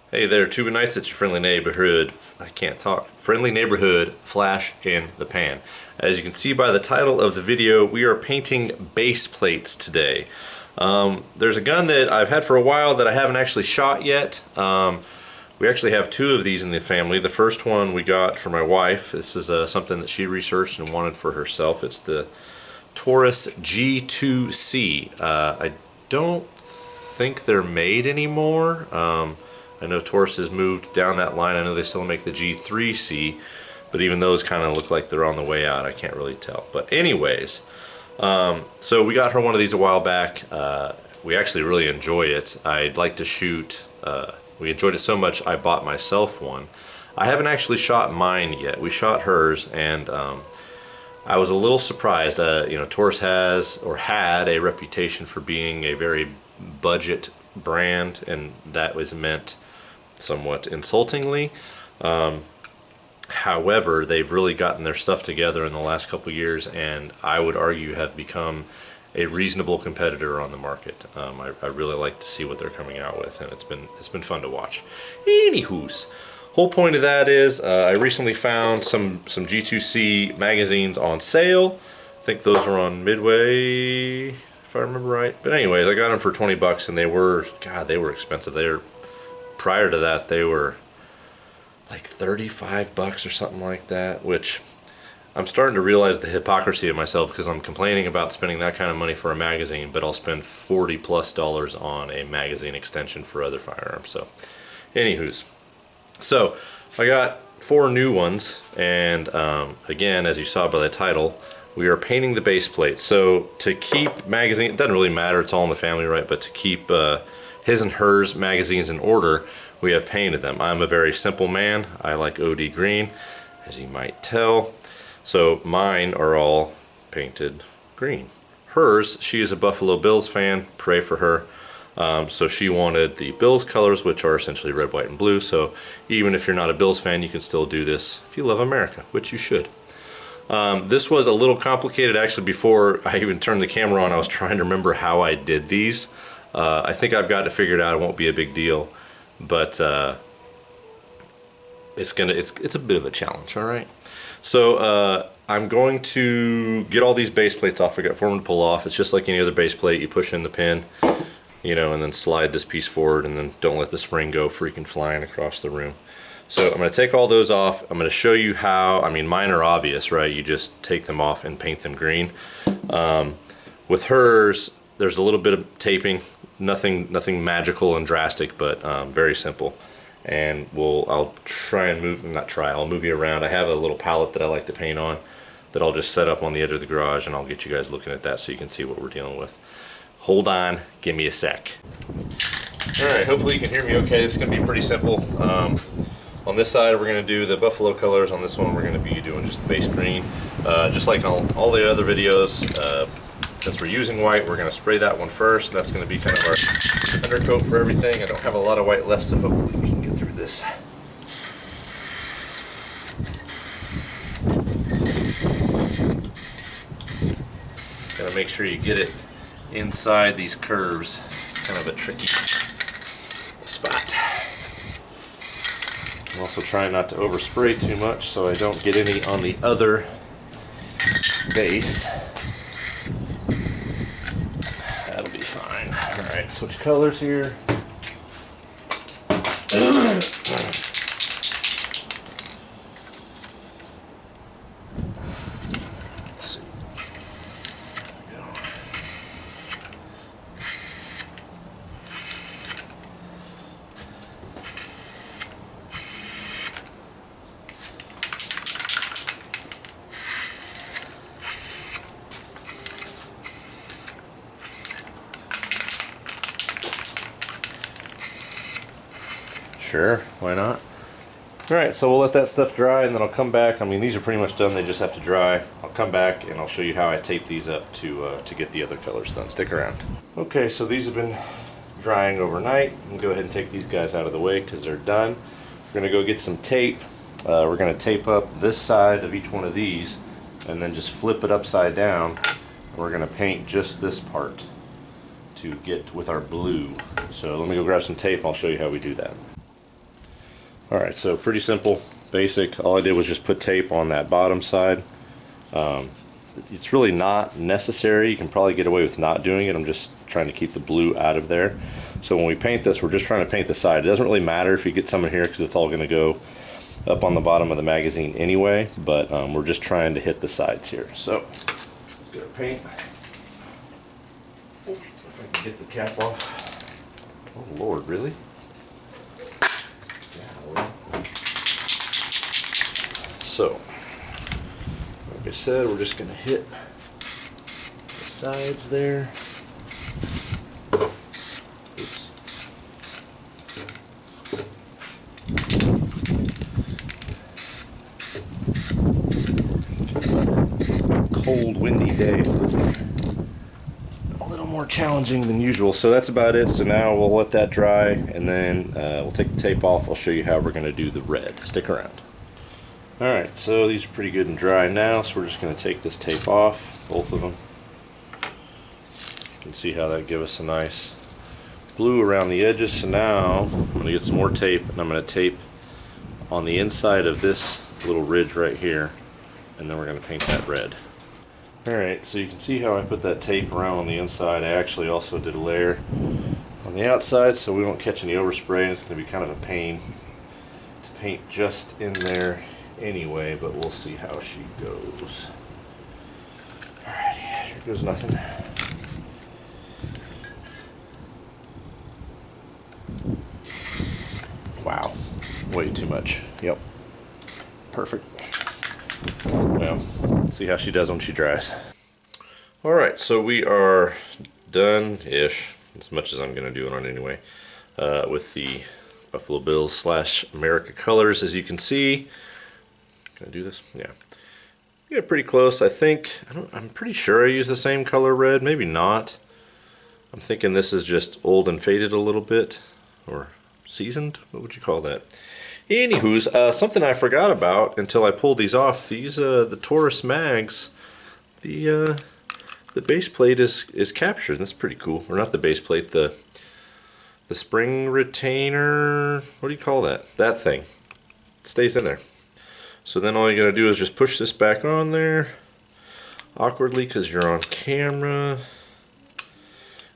Hey there, Tuba Knights, it's your friendly neighborhood, I can't talk, friendly neighborhood flash in the pan. As you can see by the title of the video, we are painting base plates today. There's a gun that I've had for a while that I haven't actually shot yet. We actually have two of these in the family. The first one we got for my wife. This is something that she researched and wanted for herself. It's the Taurus G2C. I don't think they're made anymore. I know Taurus has moved down that line. I know they still make the G3C, but even those kind of look like they're on the way out. I can't really tell. But anyways, so we got her one of these a while back. We actually really enjoy it. I'd like to shoot. We enjoyed it so much I bought myself one. I haven't actually shot mine yet. We shot hers, and I was a little surprised. You know, Taurus has or had a reputation for being a very budget brand, and that was meant somewhat insultingly. However, they've really gotten their stuff together in the last couple years, and I would argue have become a reasonable competitor on the market. I really like to see what they're coming out with, and it's been fun to watch. Anywho's, whole point of that is I recently found some G2C magazines on sale. I think those are on Midway, if I remember right. But anyways, I got them for 20 bucks, and they were expensive. Prior to that, they were like 35 bucks or something like that, which I'm starting to realize the hypocrisy of myself, because I'm complaining about spending that kind of money for a magazine, but I'll spend $40+ on a magazine extension for other firearms. So anywho's, so I got 4 new ones, and again, as you saw by the title, we are painting the base plate. So to keep magazine, it doesn't really matter, it's all in the family, right? But to keep his and hers magazines in order, we have painted them. I'm a very simple man. I like OD green, as you might tell. So mine are all painted green. Hers, she is a Buffalo Bills fan. Pray for her. So she wanted the Bills colors, which are essentially red, white, and blue. So even if you're not a Bills fan, you can still do this if you love America, which you should. This was a little complicated. Actually, before I even turned the camera on, I was trying to remember how I did these. I think I've got it figured out. It won't be a big deal, but it's a bit of a challenge. All right. So I'm going to get all these base plates off. I got 4 of them to pull off. It's just like any other base plate. You push in the pin, you know, and then slide this piece forward, and then don't let the spring go freaking flying across the room. So I'm going to take all those off. I'm going to show you how. I mean, mine are obvious, right? You just take them off and paint them green. With hers, there's a little bit of taping. Nothing magical and drastic, but very simple. And I'll try and I'll move you around. I have a little palette that I like to paint on that I'll just set up on the edge of the garage, and I'll get you guys looking at that so you can see what we're dealing with. Hold on, give me a sec. Alright, hopefully you can hear me okay. This is going to be pretty simple. On this side we're going to do the Buffalo colors. On this one we're going to be doing just the base green. Just like all the other videos, since we're using white, we're going to spray that one first. That's going to be kind of our undercoat for everything. I don't have a lot of white left, so hopefully we can get through this. Gotta make sure you get it inside these curves. Kind of a tricky spot. I'm also trying not to overspray too much so I don't get any on the other base. That'll be fine. Alright, switch colors here. Let's see. There we go. Sure, why not? Alright, so we'll let that stuff dry, and then I'll come back. I mean, these are pretty much done, they just have to dry. I'll come back and I'll show you how I tape these up to get the other colors done. Stick around. Okay, so these have been drying overnight. I'm going to go ahead and take these guys out of the way because they're done. We're going to go get some tape. We're going to tape up this side of each one of these and then just flip it upside down. We're going to paint just this part to get with our blue. So let me go grab some tape. I'll show you how we do that. Alright, so pretty simple, basic. All I did was just put tape on that bottom side. It's really not necessary. You can probably get away with not doing it. I'm just trying to keep the blue out of there. So when we paint this, we're just trying to paint the side. It doesn't really matter if you get some in here because it's all going to go up on the bottom of the magazine anyway, but we're just trying to hit the sides here. So let's get our paint. If I can get the cap off. Oh Lord, really? So, like I said, we're just going to hit the sides there. Oops. Cold, windy day, so this is a little more challenging than usual. So that's about it. So now we'll let that dry, and then we'll take the tape off. I'll show you how we're going to do the red. Stick around. Alright, so these are pretty good and dry now, so we're just going to take this tape off, both of them. You can see how that gives us a nice blue around the edges. So now I'm going to get some more tape, and I'm going to tape on the inside of this little ridge right here, and then we're going to paint that red. Alright, so you can see how I put that tape around on the inside. I actually also did a layer on the outside so we won't catch any overspray. It's going to be kind of a pain to paint just in there anyway, but we'll see how she goes. Alrighty, here goes nothing. Wow, way too much. Yep, perfect. Well, see how she does when she dries. Alright, so we are done-ish, as much as I'm going to do it on anyway, with the Buffalo Bills / America colors. As you can see, can I do this? Yeah. Yeah, pretty close. I think, I'm pretty sure I used the same color red, maybe not. I'm thinking this is just old and faded a little bit, or seasoned? What would you call that? Anywho's, something I forgot about until I pulled these off. These, the Taurus mags, the base plate is captured. That's pretty cool. Or not the base plate, the spring retainer, what do you call that? That thing. It stays in there. So then all you gotta do is just push this back on there awkwardly because you're on camera,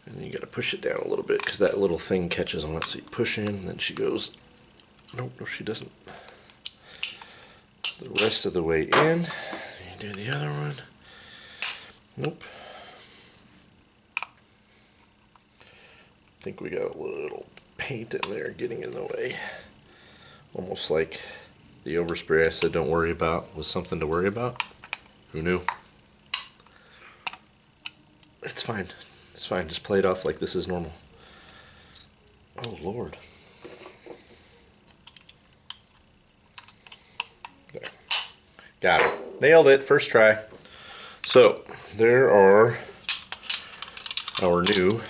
and then you gotta push it down a little bit because that little thing catches on it. So you push in, and then she goes. Nope, no, she doesn't. The rest of the way in. You do the other one. Nope. I think we got a little paint in there getting in the way. Almost like the overspray I said don't worry about was something to worry about. Who knew? It's fine. It's fine. Just play it off like this is normal. Oh, Lord. There. Got it. Nailed it. First try. So, there are our new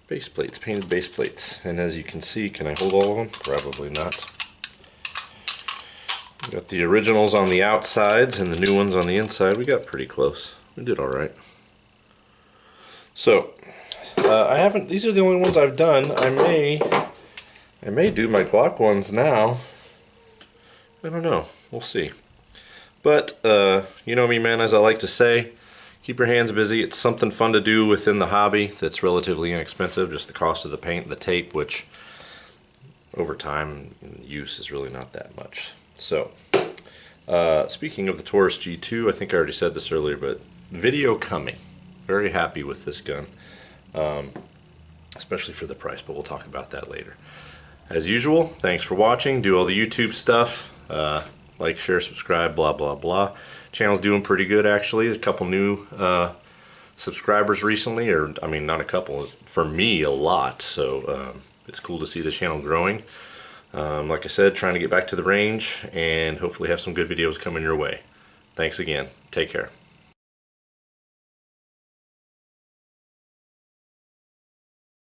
base plates, painted base plates. And as you can see, can I hold all of them? Probably not. We got the originals on the outsides and the new ones on the inside. We got pretty close. We did alright. So, these are the only ones I've done. I may do my Glock ones now. I don't know. We'll see. But, you know me, man, as I like to say, keep your hands busy. It's something fun to do within the hobby that's relatively inexpensive. Just the cost of the paint and the tape, which over time use is really not that much. So, speaking of the Taurus G2, I think I already said this earlier, but video coming. Very happy with this gun, especially for the price, but we'll talk about that later. As usual, thanks for watching. Do all the YouTube stuff. Like, share, subscribe, blah, blah, blah. Channel's doing pretty good, actually. A couple new subscribers recently, or, I mean, not a couple. For me, a lot. So, it's cool to see the channel growing. Like I said, trying to get back to the range and hopefully have some good videos coming your way. Thanks again. Take care.